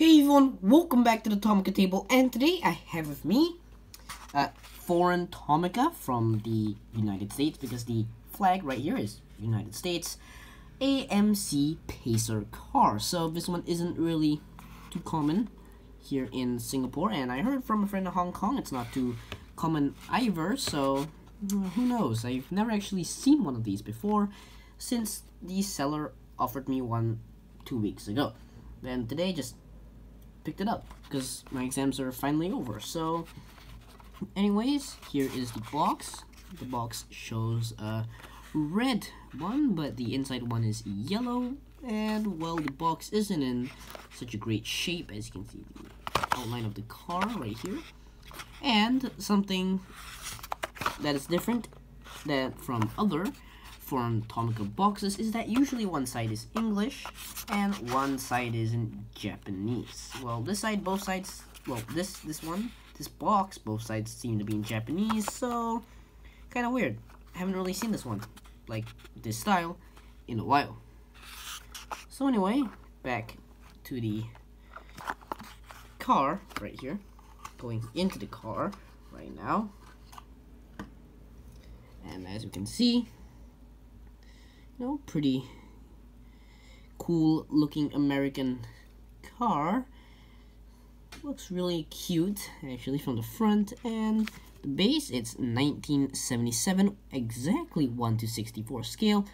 Hey everyone, welcome back to the Tomica Table, and today I have with me a foreign Tomica from the United States, because the flag right here is United States, AMC Pacer car. So this one isn't really too common here in Singapore, and I heard from a friend in Hong Kong it's not too common either, so who knows. I've never actually seen one of these before, since the seller offered me one 2 weeks ago. Then today just picked it up because my exams are finally over. So anyways, here is the box. The box shows a red one, but the inside one is yellow, and well, the box isn't in such a great shape. As you can see, the outline of the car right here. And something that is different from other foreign Tomica boxes is that usually one side is English and one side is in Japanese. Well, this side, both sides, well, this box, both sides seem to be in Japanese, so kind of weird. I haven't really seen this one, like this style, in a while. So anyway, back to the car right here. Going into the car right now. And as you can see, pretty cool looking American car. Looks really cute actually from the front, and the base, it's 1977, exactly 1:64 scale,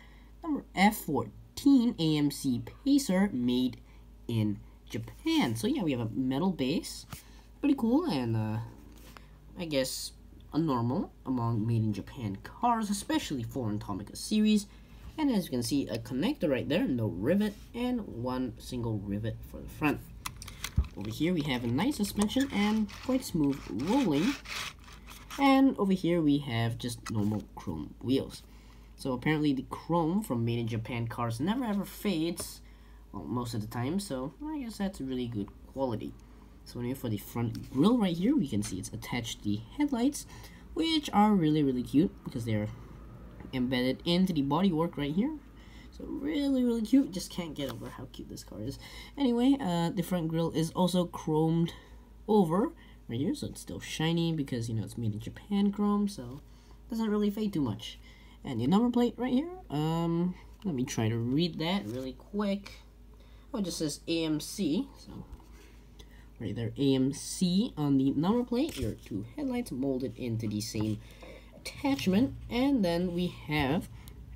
number F14 AMC Pacer, made in Japan. So yeah, we have a metal base, pretty cool, and I guess a normal among made in Japan cars, especially foreign Tomica series. And as you can see, a connector right there, no rivet, and one single rivet for the front. Over here we have a nice suspension and quite smooth rolling. And over here we have just normal chrome wheels. So apparently the chrome from made in Japan cars never ever fades, well, most of the time, so I guess that's really good quality. So anyway, for the front grille right here, we can see it's attached to the headlights, which are really cute because they're embedded into the bodywork right here. So really cute. Just can't get over how cute this car is. Anyway, the front grille is also chromed over right here, so it's still shiny because it's made in Japan chrome, so it doesn't really fade too much. And the number plate right here, let me try to read that really quick. Oh, it just says AMC, so right there, AMC on the number plate. Your two headlights molded into the same attachment, and then we have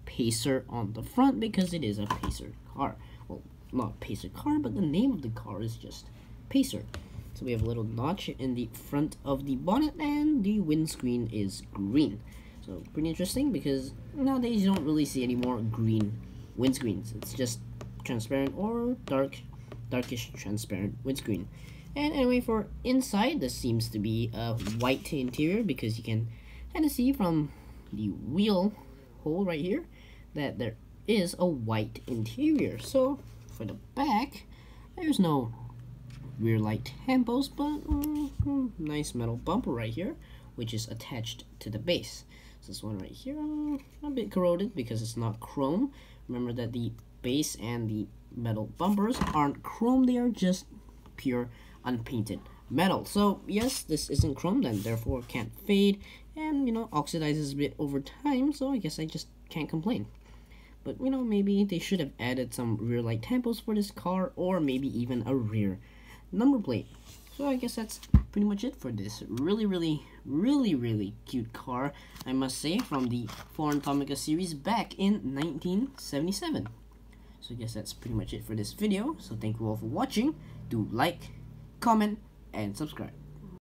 Pacer on the front because it is a Pacer car. Well, not Pacer car, but the name of the car is just Pacer. So we have a little notch in the front of the bonnet, and the windscreen is green. So pretty interesting because nowadays you don't really see any more green windscreens. It's just transparent or darkish transparent windscreen. And anyway, for inside, this seems to be a white interior because you can kind of see from the wheel hole right here that there is a white interior. So for the back, there's no rear light tampos, but nice metal bumper right here, which is attached to the base. So this one right here, a bit corroded because it's not chrome. Remember that the base and the metal bumpers aren't chrome, they are just pure unpainted metal. So yes, this isn't chrome, and therefore can't fade, and oxidizes a bit over time, so I guess I just can't complain. But maybe they should have added some rear light tampos for this car, or maybe even a rear number plate. So I guess that's pretty much it for this really cute car, I must say, from the foreign Tomica series back in 1977. So I guess that's pretty much it for this video. So thank you all for watching. Do like, comment, and subscribe.